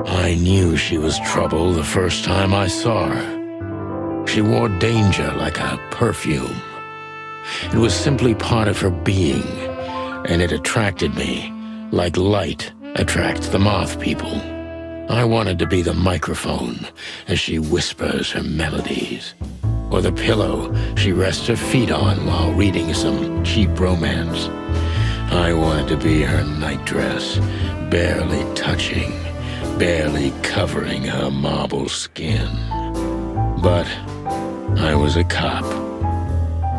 I knew she was trouble the first time I saw her. She wore danger like a perfume. It was simply part of her being, and it attracted me, like light attracts the moth people. I wanted to be the microphone as she whispers her melodies, or the pillow she rests her feet on while reading some cheap romance. I wanted to be her nightdress, barely touching, barely covering her marble skin. But I was a cop,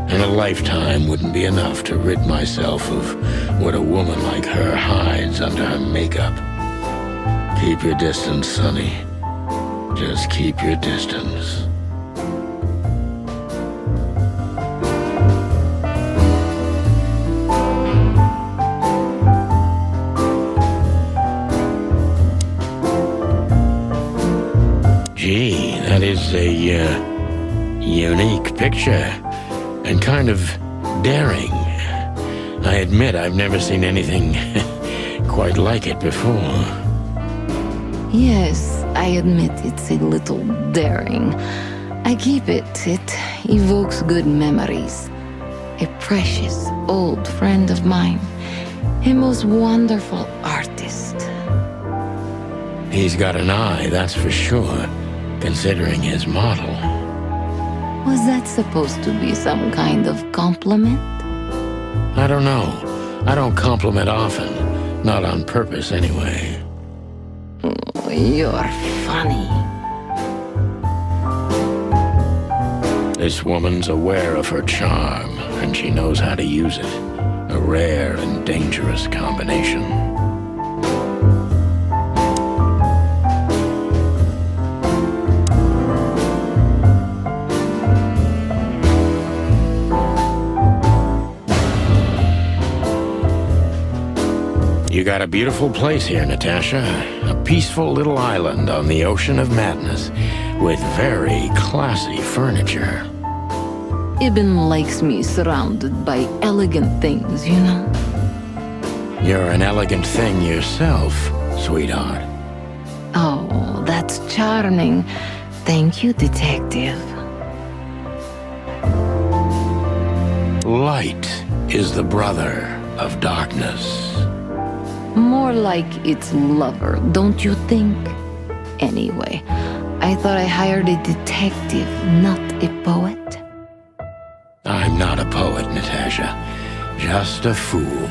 and a lifetime wouldn't be enough to rid myself of what a woman like her hides under her makeup. Keep your distance, Sonny. Just keep your distance. Gee, that is a unique picture, and kind of daring. I admit I've never seen anything quite like it before. Yes, I admit it's a little daring. I keep it. It evokes good memories. A precious old friend of mine. A most wonderful artist. He's got an eye, that's for sure, considering his model. Was that supposed to be some kind of compliment? I don't know. I don't compliment often. Not on purpose, anyway. Oh, you're funny. This woman's aware of her charm, and she knows how to use it. A rare and dangerous combination. You got a beautiful place here, Natasha. A peaceful little island on the ocean of madness, with very classy furniture. Ibn likes me surrounded by elegant things, you know? You're an elegant thing yourself, sweetheart. Oh, that's charming. Thank you, detective. Light is the brother of darkness. More like its lover, don't you think? Anyway, I thought I hired a detective, not a poet. I'm not a poet, Natasha. Just a fool.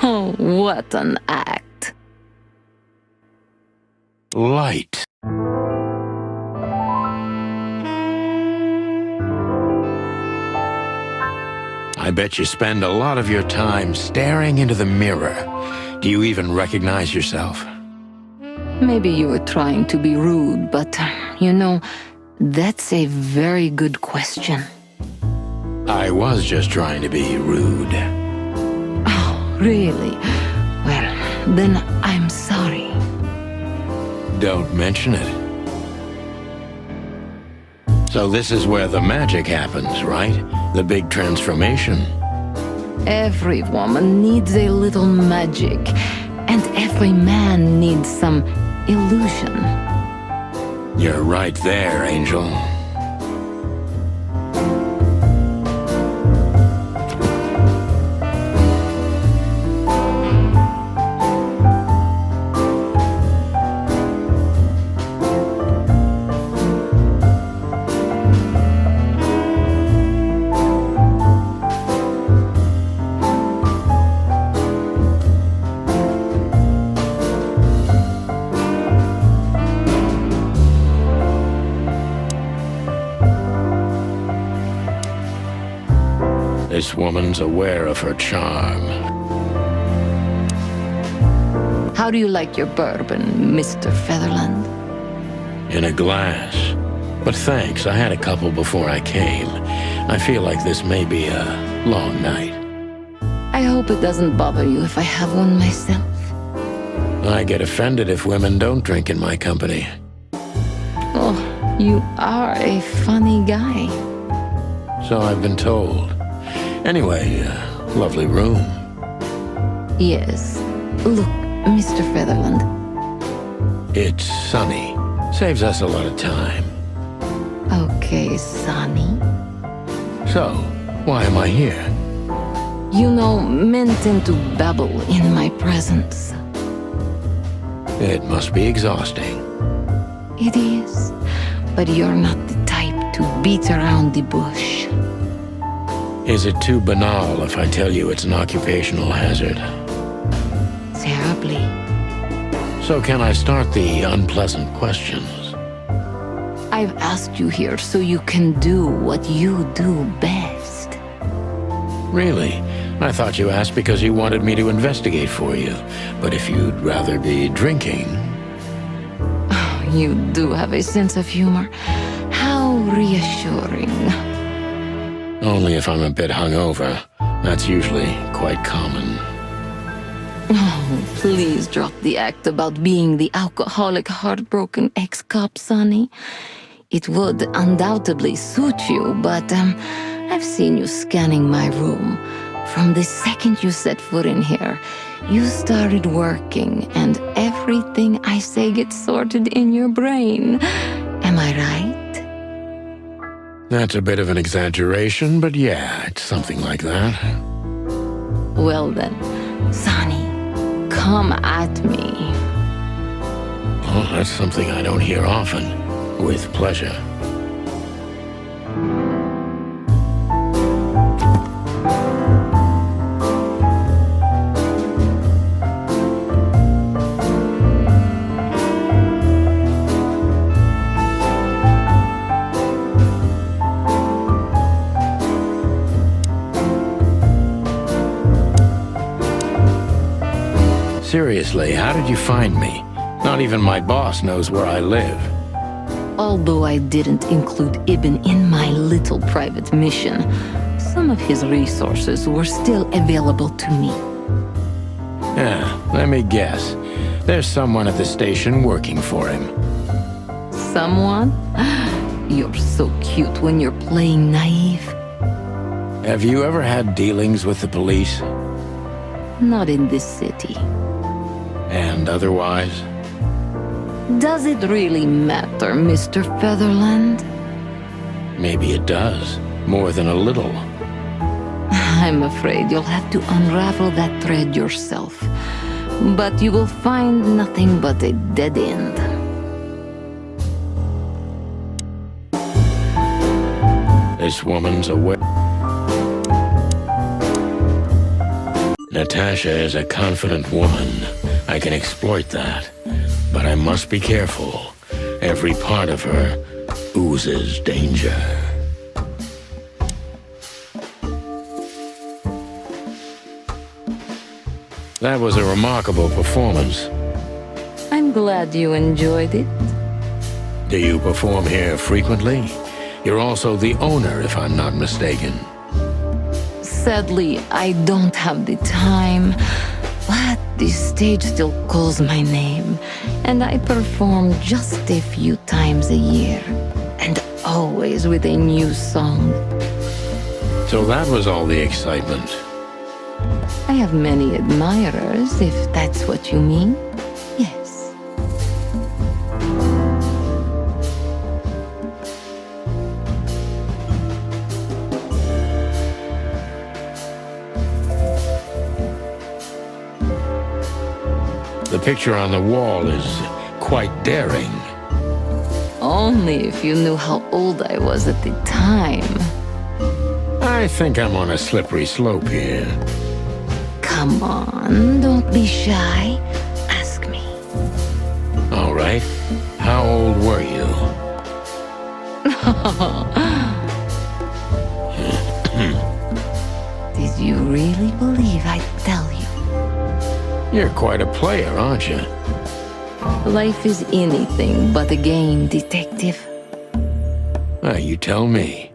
Oh, what an act. Light. I bet you spend a lot of your time staring into the mirror. Do you even recognize yourself? Maybe you were trying to be rude, but, you know, that's a very good question. I was just trying to be rude. Oh, really? Well, then I'm sorry. Don't mention it. So this is where the magic happens, right? The big transformation. Every woman needs a little magic, and every man needs some illusion. You're right there, Angel. This woman's aware of her charm. How do you like your bourbon, Mr. Featherland? In a glass. But thanks, I had a couple before I came. I feel like this may be a long night. I hope it doesn't bother you if I have one myself. I get offended if women don't drink in my company. Oh, you are a funny guy. So I've been told. Anyway, lovely room. Yes. Look, Mr. Featherland. It's sunny. Saves us a lot of time. Okay, Sonny. So, why am I here? You know, men tend to babble in my presence. It must be exhausting. It is, but you're not the type to beat around the bush. Is it too banal if I tell you it's an occupational hazard? Terribly. So can I start the unpleasant questions? I've asked you here so you can do what you do best. Really? I thought you asked because you wanted me to investigate for you. But if you'd rather be drinking... You do have a sense of humor. How reassuring. Only if I'm a bit hungover. That's usually quite common. Oh, please drop the act about being the alcoholic, heartbroken ex-cop, Sonny. It would undoubtedly suit you, but I've seen you scanning my room. From the second you set foot in here, you started working, and everything I say gets sorted in your brain. Am I right? That's a bit of an exaggeration, but yeah, it's something like that. Well then, Sonny, come at me. Oh, that's something I don't hear often. With pleasure. Seriously, how did you find me? Not even my boss knows where I live. Although I didn't include Ibn in my little private mission, some of his resources were still available to me. Yeah, let me guess. There's someone at the station working for him. Someone? You're so cute when you're playing naive. Have you ever had dealings with the police? Not in this city. And otherwise? Does it really matter, Mr. Featherland? Maybe it does. More than a little. I'm afraid you'll have to unravel that thread yourself. But you will find nothing but a dead end. This woman's aware. Natasha is a confident woman. I can exploit that. But I must be careful. Every part of her oozes danger. That was a remarkable performance. I'm glad you enjoyed it. Do you perform here frequently? You're also the owner, if I'm not mistaken. Sadly, I don't have the time. But the stage still calls my name, and I perform just a few times a year, and always with a new song. So that was all the excitement. I have many admirers, if that's what you mean. Yes. The picture on the wall is quite daring. Only if you knew how old I was at the time. I think I'm on a slippery slope here. Come on, don't be shy. Ask me. All right. How old were you? Did you really believe I'd tell you? You're quite a player, aren't you? Life is anything but a game, detective. You tell me.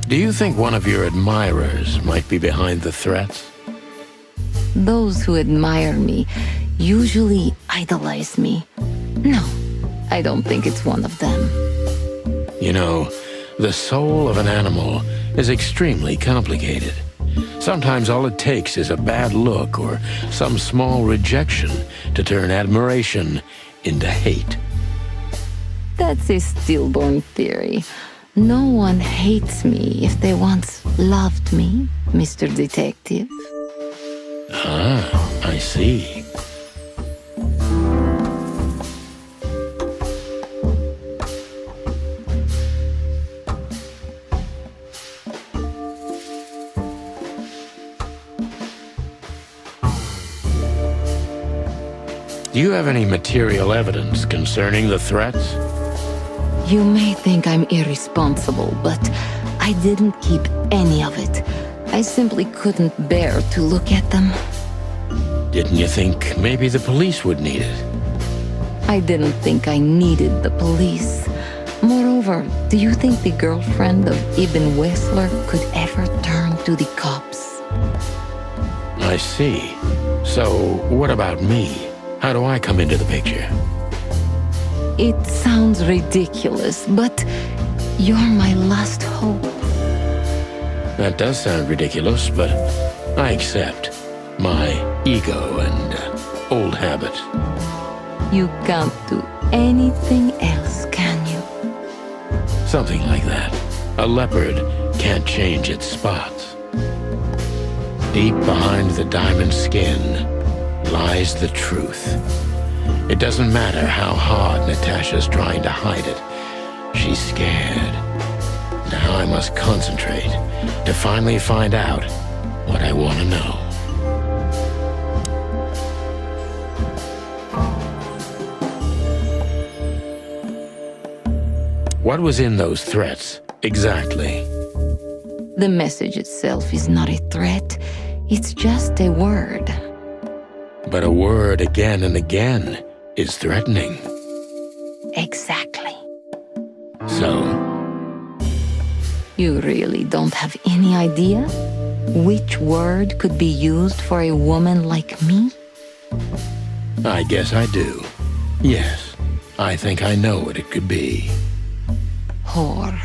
Do you you think one of your admirers might be behind the threats? Those who admire me usually idolize me. No, I don't think it's one of them. You know, the soul of an animal is extremely complicated. Sometimes all it takes is a bad look or some small rejection to turn admiration into hate. That's a stillborn theory. No one hates me if they once loved me, Mr. Detective. Ah, I see. Do you have any material evidence concerning the threats? You may think I'm irresponsible, but I didn't keep any of it. I simply couldn't bear to look at them. Didn't you think maybe the police would need it? I didn't think I needed the police. Moreover, do you think the girlfriend of Ibn Wessler could ever turn to the cops? I see. So, what about me? How do I come into the picture? It sounds ridiculous, but you're my last hope. That does sound ridiculous, but I accept. My ego and old habits. You can't do anything else, can you? Something like that. A leopard can't change its spots. Deep behind the diamond skin lies the truth. It doesn't matter how hard Natasha's trying to hide it. She's scared. Now I must concentrate to finally find out what I want to know. What was in those threats, exactly? The message itself is not a threat. It's just a word. But a word again and again is threatening. Exactly. So, You really don't have any idea which word could be used for a woman like me? I guess I do. Yes, I think I know what it could be. Whore.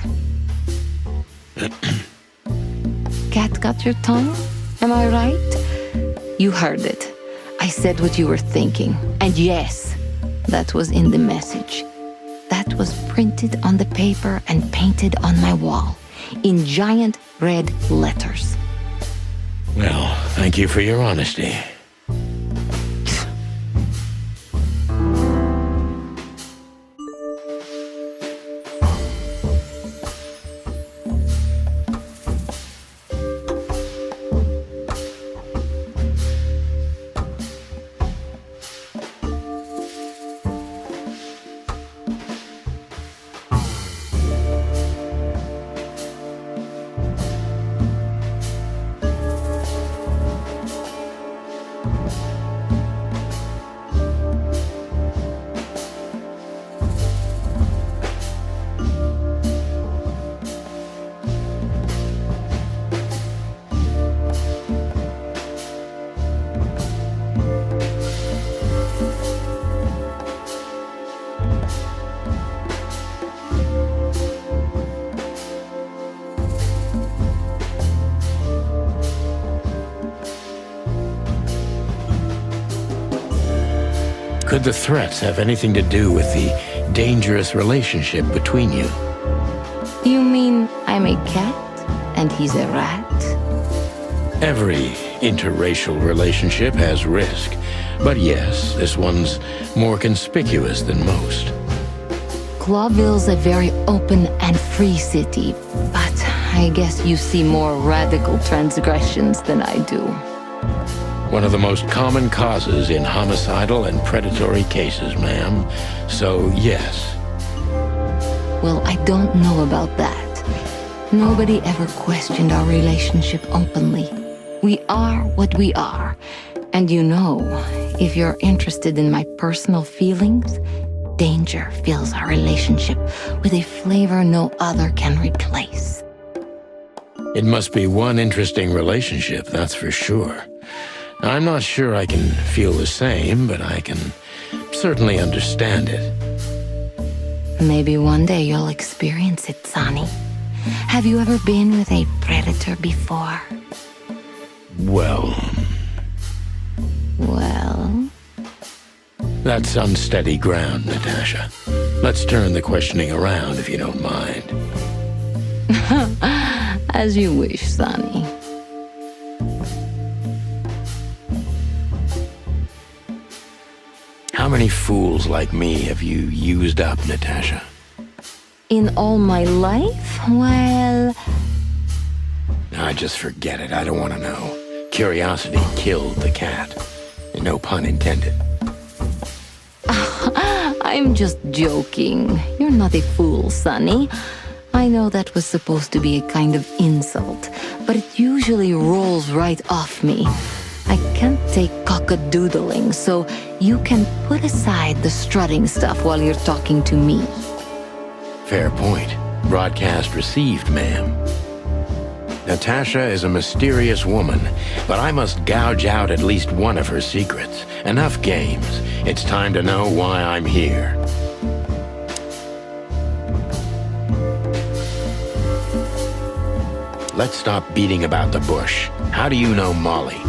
Cat got your tongue? Am I right? You heard it. I said what you were thinking. And yes, that was in the message. That was printed on the paper and painted on my wall in giant red letters. Well, thank you for your honesty. Could the threats have anything to do with the dangerous relationship between you? You mean I'm a cat and he's a rat? Every interracial relationship has risk, but yes, this one's more conspicuous than most. Clawville's a very open and free city, but I guess you see more radical transgressions than I do. One of the most common causes in homicidal and predatory cases, ma'am. So, yes. Well, I don't know about that. Nobody ever questioned our relationship openly. We are what we are. And you know, if you're interested in my personal feelings, danger fills our relationship with a flavor no other can replace. It must be one interesting relationship, that's for sure. I'm not sure I can feel the same, but I can certainly understand it. Maybe one day you'll experience it, Sonny. Have you ever been with a predator before? Well, that's unsteady ground, Natasha. Let's turn the questioning around if you don't mind. As you wish, Sonny. How many fools like me have you used up, Natasha? In all my life? Well... Just forget it. I don't want to know. Curiosity killed the cat. No pun intended. I'm just joking. You're not a fool, Sonny. I know that was supposed to be a kind of insult, but it usually rolls right off me. I can't take cock-a-doodling, so you can put aside the strutting stuff while you're talking to me. Fair point. Broadcast received, ma'am. Natasha is a mysterious woman, but I must gouge out at least one of her secrets. Enough games. It's time to know why I'm here. Let's stop beating about the bush. How do you know Molly?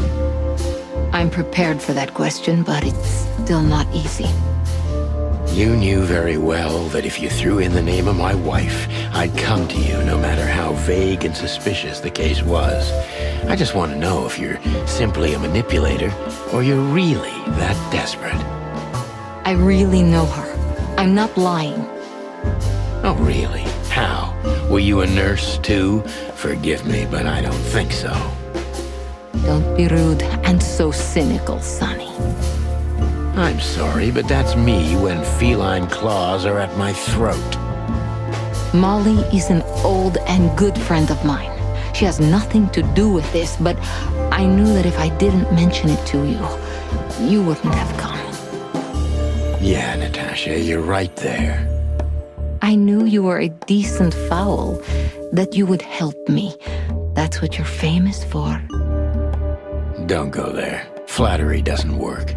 I'm prepared for that question, but it's still not easy. You knew very well that if you threw in the name of my wife, I'd come to you no matter how vague and suspicious the case was. I just want to know if you're simply a manipulator or you're really that desperate. I really know her. I'm not lying. Oh, really? How? Were you a nurse, too? Forgive me, but I don't think so. Don't be rude and so cynical, Sonny. I'm sorry, but that's me when feline claws are at my throat. Molly is an old and good friend of mine. She has nothing to do with this, but I knew that if I didn't mention it to you, you wouldn't have come. Yeah, Natasha, you're right there. I knew you were a decent fowl, that you would help me. That's what you're famous for. Don't go there. Flattery doesn't work.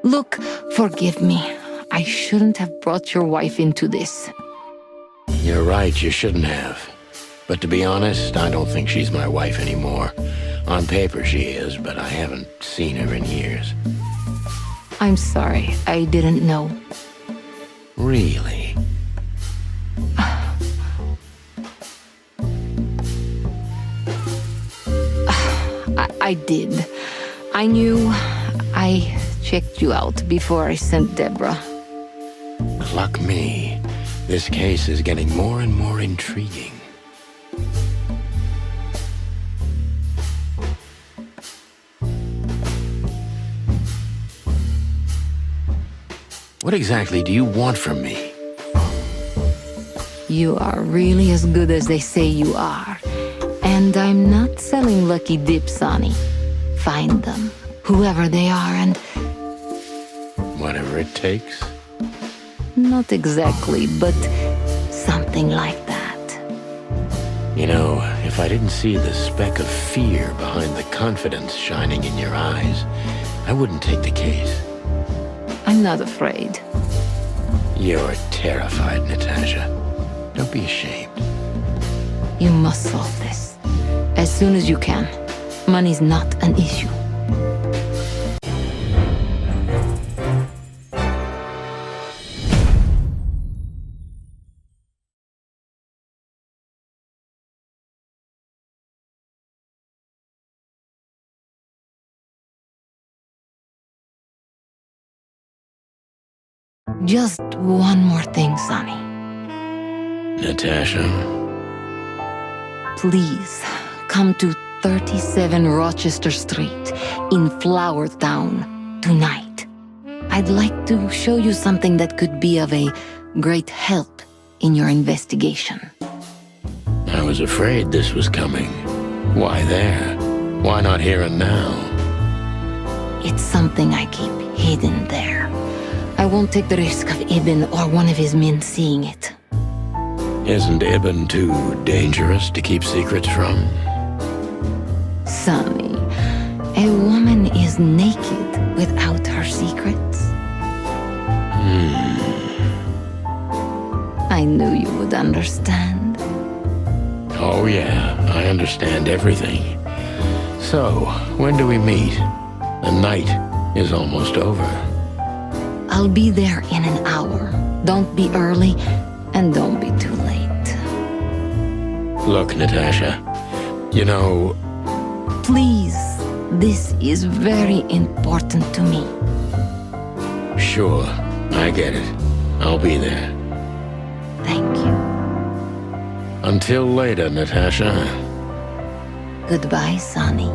Look, forgive me. I shouldn't have brought your wife into this. You're right, you shouldn't have. But to be honest, I don't think she's my wife anymore. On paper she is, but I haven't seen her in years. I'm sorry, I didn't know. Really? I did. I knew. I checked you out before I sent Deborah. Luck me. This case is getting more and more intriguing. What exactly do you want from me? You are really as good as they say you are. And I'm not selling lucky dips, Sonny. Find them, whoever they are, and... Whatever it takes? Not exactly, but something like that. You know, if I didn't see the speck of fear behind the confidence shining in your eyes, I wouldn't take the case. I'm not afraid. You're terrified, Natasha. Don't be ashamed. You must solve this. As soon as you can. Money's not an issue. Just one more thing, Sonny. Natasha? Please, come to 37 Rochester Street in Flower Town tonight. I'd like to show you something that could be of a great help in your investigation. I was afraid this was coming. Why there? Why not here and now? It's something I keep hidden there. I won't take the risk of Ibn or one of his men seeing it. Isn't Ibn too dangerous to keep secrets from? Sonny, a woman is naked without her secrets. I knew you would understand. Oh yeah, I understand everything. So, when do we meet? The night is almost over. I'll be there in an hour. Don't be early, and don't be too late. Look, Natasha, you know... Please, this is very important to me. Sure, I get it. I'll be there. Thank you. Until later, Natasha. Goodbye, Sonny.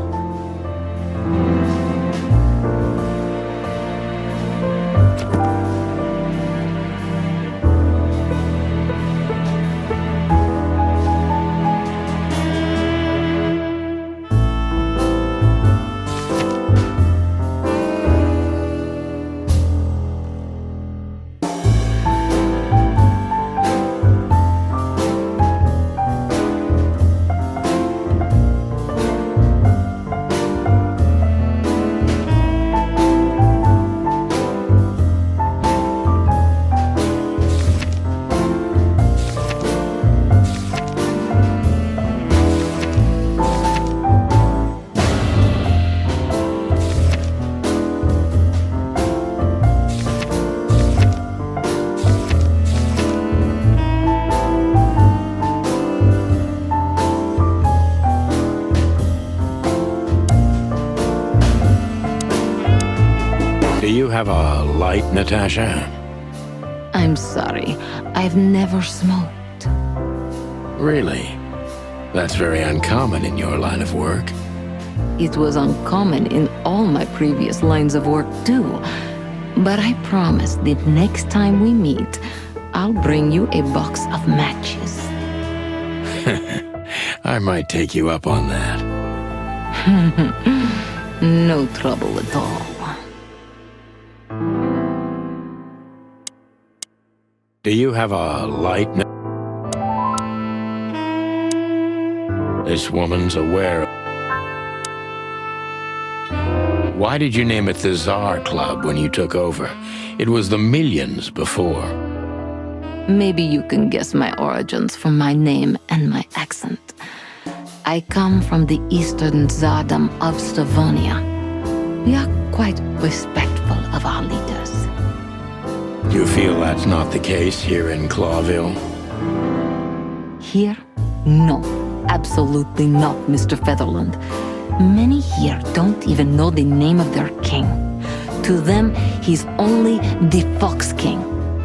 Do you have a light, Natasha? I'm sorry. I've never smoked. Really? That's very uncommon in your line of work. It was uncommon in all my previous lines of work, too. But I promise that next time we meet, I'll bring you a box of matches. I might take you up on that. No trouble at all. Do you have a light? This woman's aware. Why did you name it the Tsar Club when you took over? It was the Millions before. Maybe you can guess my origins from my name and my accent. I come from the eastern Tsardom of Slavonia. We are quite respectful of our leaders. You feel that's not the case here in Clawville? Here? No, absolutely not, Mr. Featherland. Many here don't even know the name of their king. To them, he's only the Fox King.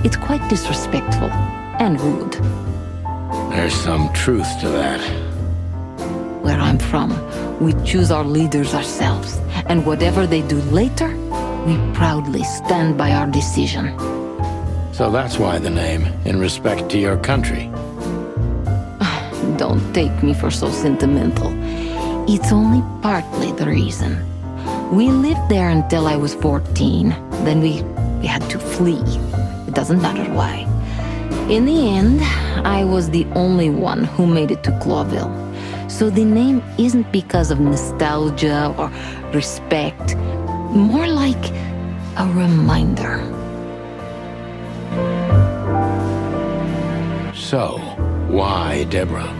It's quite disrespectful and rude. There's some truth to that. Where I'm from, we choose our leaders ourselves, and whatever they do later, we proudly stand by our decision. So that's why the name, in respect to your country. Don't take me for so sentimental. It's only partly the reason. We lived there until I was 14. Then we had to flee. It doesn't matter why. In the end, I was the only one who made it to Clawville. So the name isn't because of nostalgia or respect. More like a reminder. So, why Deborah?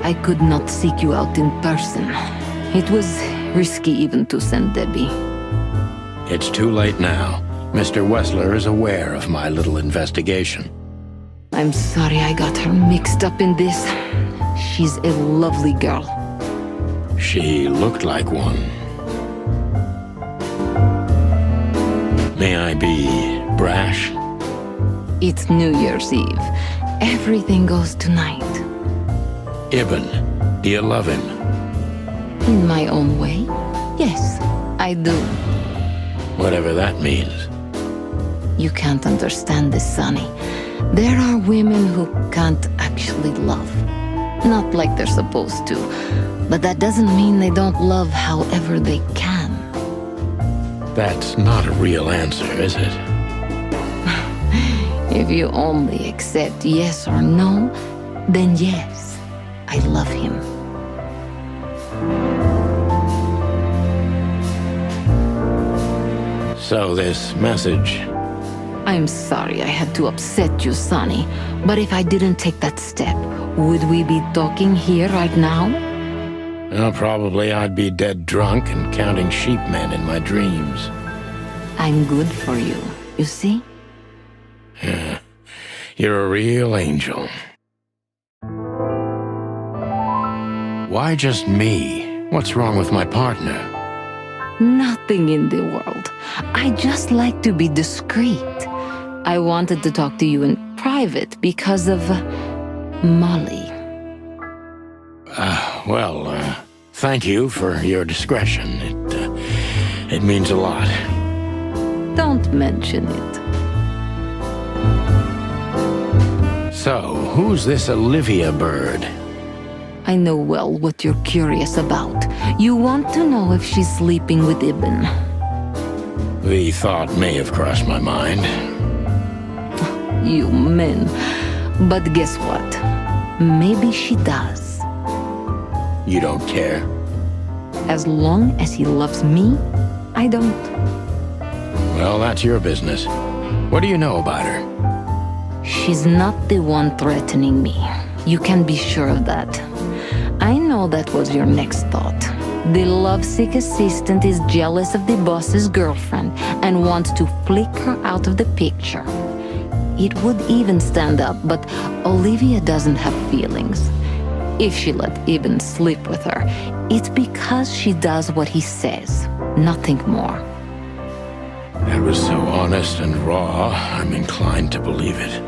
I could not seek you out in person. It was risky even to send Debbie. It's too late now. Mr. Wessler is aware of my little investigation. I'm sorry I got her mixed up in this. She's a lovely girl. She looked like one. May I be brash? It's New Year's Eve. Everything goes tonight. Ibn, do you love him? In my own way, yes, I do. Whatever that means. You can't understand this, Sonny. There are women who can't actually love. Not like they're supposed to. But that doesn't mean they don't love however they can. That's not a real answer, is it? If you only accept yes or no, then yes, I love him. So this message... I'm sorry I had to upset you, Sonny, but if I didn't take that step, would we be talking here right now? Well, probably I'd be dead drunk and counting sheepmen in my dreams. I'm good for you, you see? Yeah, you're a real angel. Why just me? What's wrong with my partner? Nothing in the world. I just like to be discreet. I wanted to talk to you in private because of Molly. Thank you for your discretion. It means a lot. Don't mention it. So, who's this Olivia bird? I know well what you're curious about. You want to know if she's sleeping with Ibn. The thought may have crossed my mind. You men. But guess what? Maybe she does. You don't care? As long as he loves me, I don't. Well, that's your business. What do you know about her? She's not the one threatening me. You can be sure of that. I know that was your next thought. The lovesick assistant is jealous of the boss's girlfriend and wants to flick her out of the picture. It would even stand up, but Olivia doesn't have feelings. If she let Ibn sleep with her, it's because she does what he says, nothing more. That was so honest and raw, I'm inclined to believe it.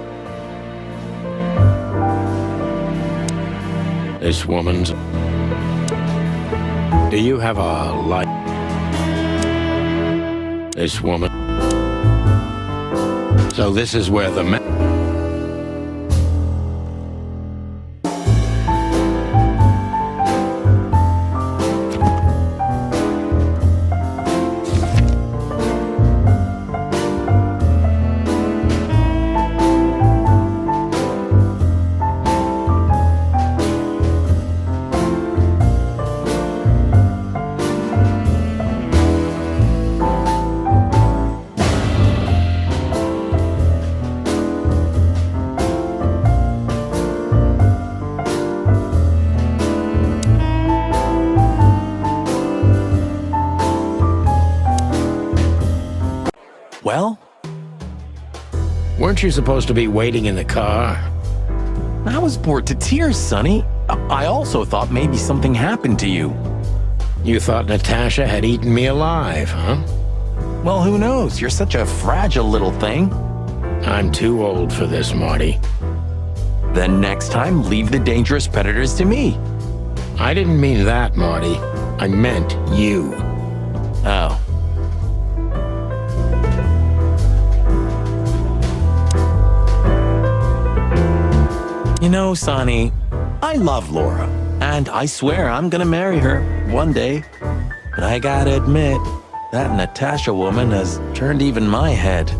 This woman's... Do you have a light? This woman... So this is where the... Well? Weren't you supposed to be waiting in the car? I was bored to tears, Sonny. I also thought maybe something happened to you. You thought Natasha had eaten me alive, huh? Well, who knows? You're such a fragile little thing. I'm too old for this, Marty. Then next time, leave the dangerous predators to me. I didn't mean that, Marty. I meant you. Oh. You know, Sonny, I love Laura, and I swear I'm gonna marry her one day. But I gotta admit, that Natasha woman has turned even my head.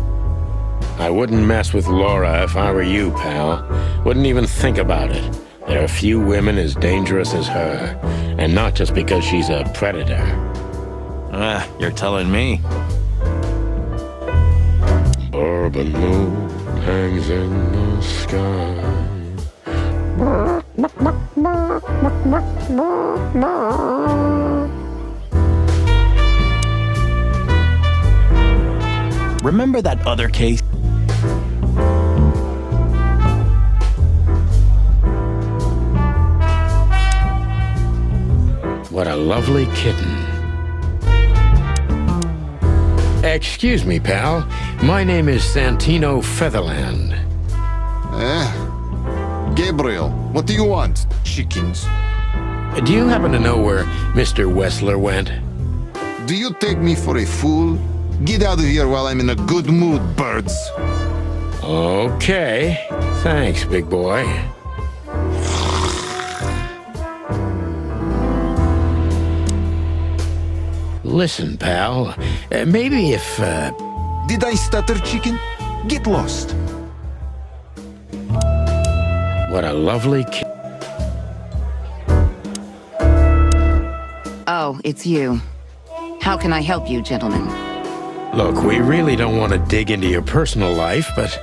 I wouldn't mess with Laura if I were you, pal. Wouldn't even think about it. There are few women as dangerous as her, and not just because she's a predator. You're telling me. Bourbon moon hangs in the sky. Remember that other case? What a lovely kitten. Excuse me, pal. My name is Santino Featherland. Gabriel, what do you want, chickens? Do you happen to know where Mr. Wessler went? Do you take me for a fool? Get out of here while I'm in a good mood, birds. Okay. Thanks, big boy. Listen, pal. Maybe if, Did I stutter, chicken? Get lost. What a lovely Oh, it's you. How can I help you, gentlemen? Look, we really don't want to dig into your personal life, but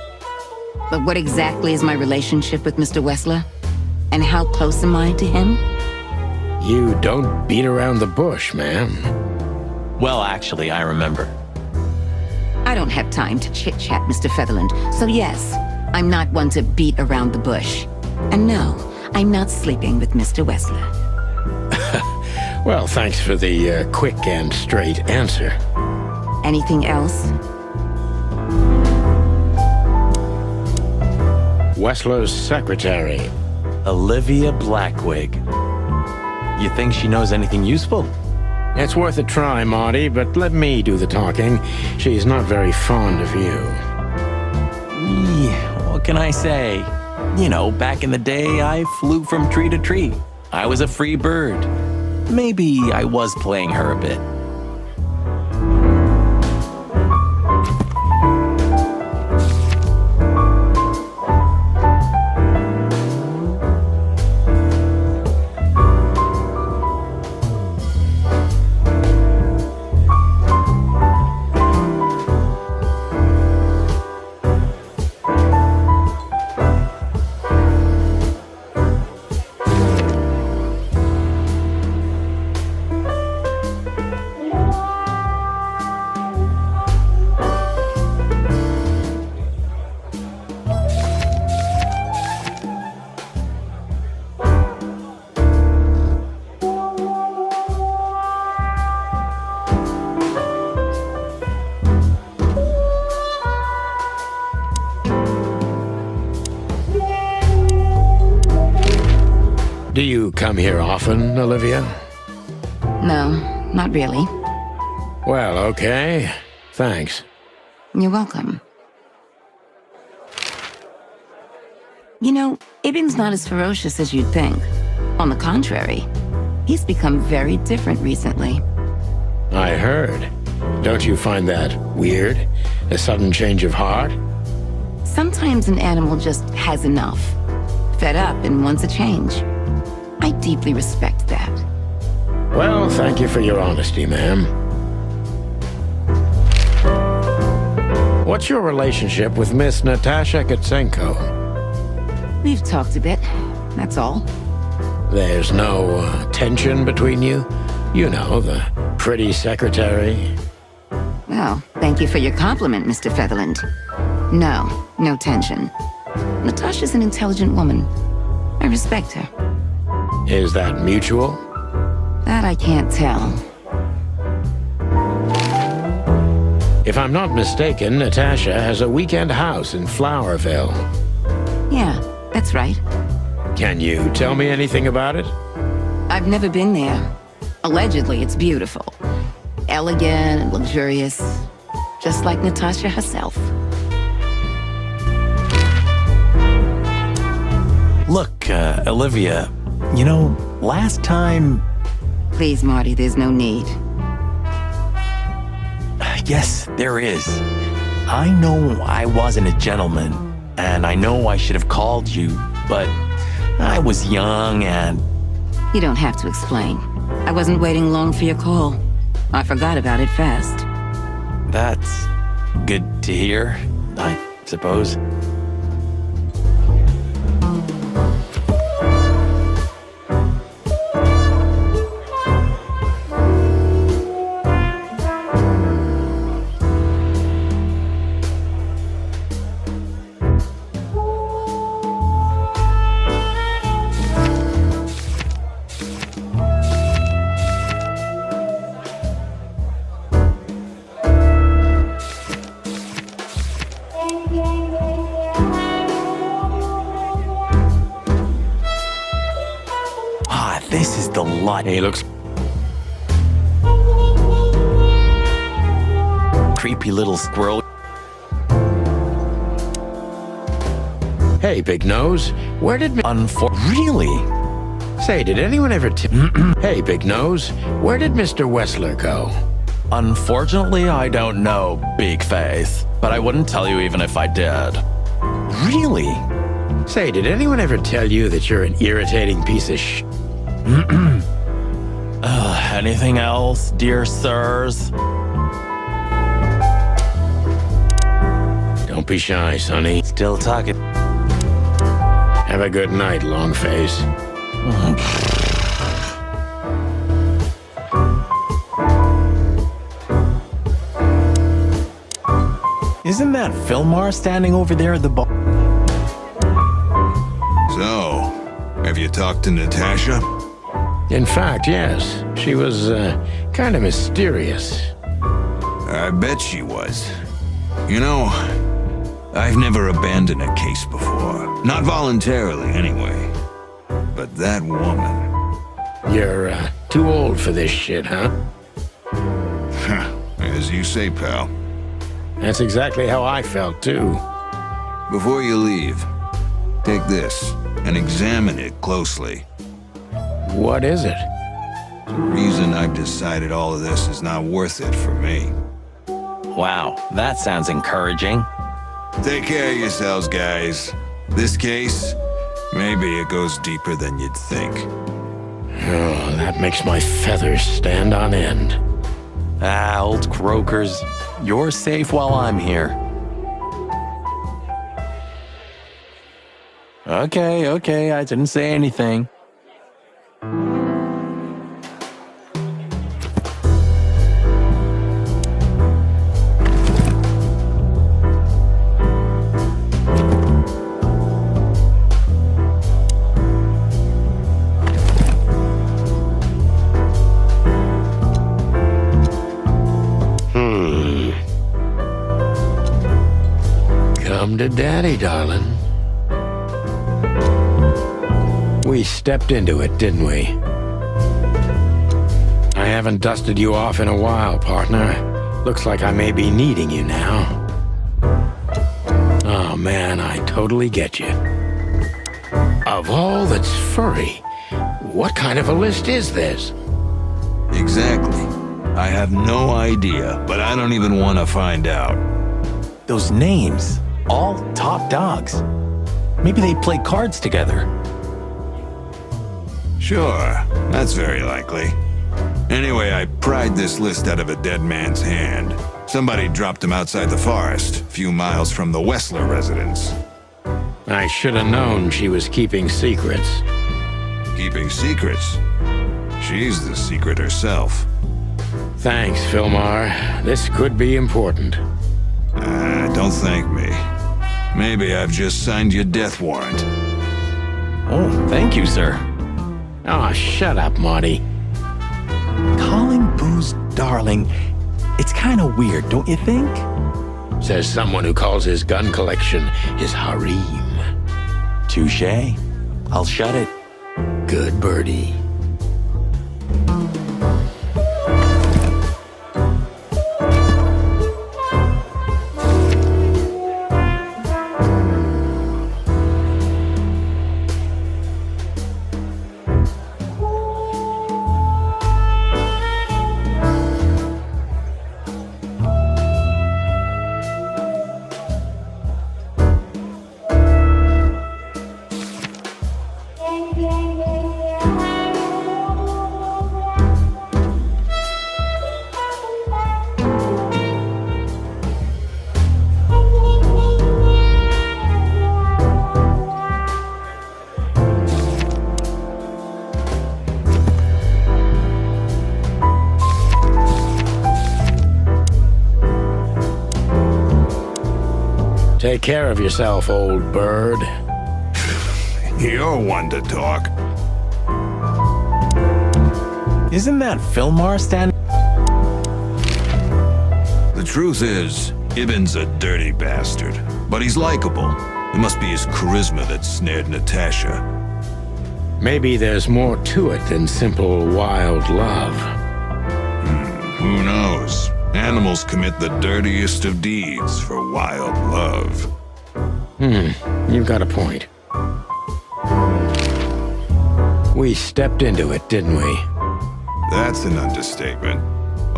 But what exactly is my relationship with Mr. Wessler? And how close am I to him? you don't beat around the bush, ma'am. Well, actually, I remember. I don't have time to chit-chat, Mr. Featherland. So yes, I'm not one to beat around the bush. And no, I'm not sleeping with Mr. Wessler. Well, thanks for the quick and straight answer. Anything else? Wessler's secretary. Olivia Blackwig. You think she knows anything useful? It's worth a try, Marty, but let me do the talking. She's not very fond of you. What can I say? You know, back in the day, I flew from tree to tree. I was a free bird. Maybe I was playing her a bit. Do you come here often, Olivia? No, not really. Well, okay. Thanks. You're welcome. You know, Ibn's not as ferocious as you'd think. On the contrary, he's become very different recently. I heard. Don't you find that weird? A sudden change of heart? Sometimes an animal just has enough. Fed up and wants a change. I deeply respect that. Well, thank you for your honesty, ma'am. What's your relationship with Miss Natasha Katsenko? We've talked a bit, that's all. There's no tension between you? You know, the pretty secretary. Well, thank you for your compliment, Mr. Featherland. No tension. Natasha's an intelligent woman. I respect her. Is that mutual? That I can't tell. If I'm not mistaken, Natasha has a weekend house in Flowerville. Yeah, that's right. Can you tell me anything about it? I've never been there. Allegedly, it's beautiful. Elegant and luxurious. Just like Natasha herself. Look, Olivia, you know, last time... Please, Marty, there's no need. Yes, there is. I know I wasn't a gentleman, and I know I should have called you, but I was young and... You don't have to explain. I wasn't waiting long for your call. I forgot about it fast. That's good to hear, I suppose. This is the lot. He looks Creepy little squirrel. Hey, Big Nose, where did Really? Say, did anyone ever Hey, Big Nose, where did Mr. Wessler go? Unfortunately, I don't know, Big Face. But I wouldn't tell you even if I did. Really? Say, did anyone ever tell you that you're an irritating piece of sh... Anything else, dear sirs? Don't be shy, Sonny. Still talking. Have a good night, Longface. Isn't that Fillmar standing over there at the bar? So, have you talked to Natasha? In fact, yes. She was, kind of mysterious. I bet she was. You know, I've never abandoned a case before. Not voluntarily, anyway. But that woman... You're, too old for this shit, huh? As you say, pal. That's exactly how I felt, too. Before you leave, take this and examine it closely. What is it? The reason I've decided all of this is not worth it for me. Wow, that sounds encouraging. Take care of yourselves, guys. This case, maybe it goes deeper than you'd think. Oh, that makes my feathers stand on end. Old croakers. You're safe while I'm here. Okay, I didn't say anything. Come to daddy, darling. We stepped into it, didn't we? I haven't dusted you off in a while, partner. Looks like I may be needing you now. Oh man, I totally get you. Of all that's furry, what kind of a list is this? Exactly. I have no idea, but I don't even want to find out. Those names, all top dogs. Maybe they play cards together. Sure, that's very likely. Anyway, I pried this list out of a dead man's hand. Somebody dropped him outside the forest, a few miles from the Wessler residence. I should have known she was keeping secrets. Keeping secrets? She's the secret herself. Thanks, Fillmar. This could be important. Don't thank me. Maybe I've just signed your death warrant. Oh, thank you, sir. Oh, shut up, Marty. Calling booze darling, it's kind of weird, don't you think? Says someone who calls his gun collection his harem. Touché. I'll shut it. Good birdie. Take care of yourself, old bird. You're one to talk. Isn't that Fillmar standing? The truth is, Ibn's a dirty bastard, but he's likable. It must be his charisma that snared Natasha. Maybe there's more to it than simple wild love. Who knows? Animals commit the dirtiest of deeds for wild love. You've got a point. We stepped into it, didn't we? That's an understatement.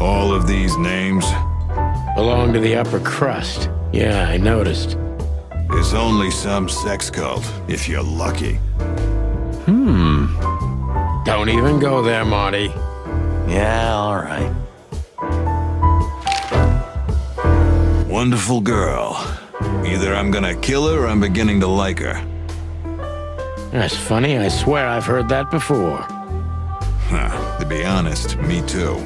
All of these names? Belong to the upper crust. Yeah, I noticed. It's only some sex cult, if you're lucky. Don't even go there, Marty. Yeah, all right. Wonderful girl. Either I'm gonna kill her or I'm beginning to like her. That's funny. I swear I've heard that before. Huh, to be honest, me too.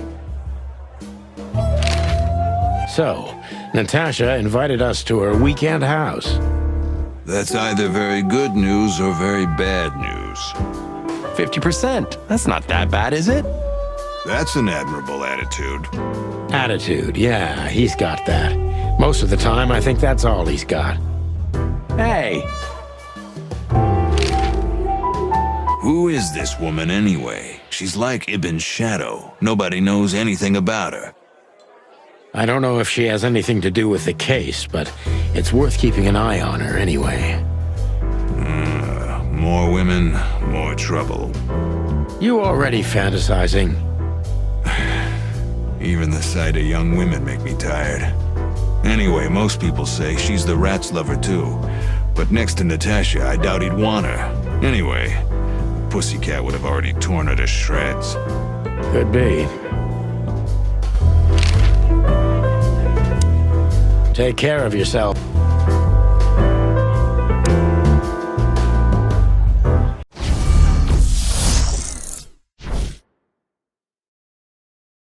So, Natasha invited us to her weekend house. That's either very good news or very bad news. 50%. That's not that bad, is it? That's an admirable attitude. Attitude, yeah, he's got that. Most of the time, I think that's all he's got. Hey, Who is this woman anyway? She's like Ibn's shadow. Nobody knows anything about her. I don't know if she has anything to do with the case, but it's worth keeping an eye on her anyway. More women, more trouble. You already fantasizing? Even the sight of young women make me tired. Anyway, most people say she's the rat's lover too. But next to Natasha, I doubt he'd want her. Anyway, Pussycat would have already torn her to shreds. Could be. Take care of yourself.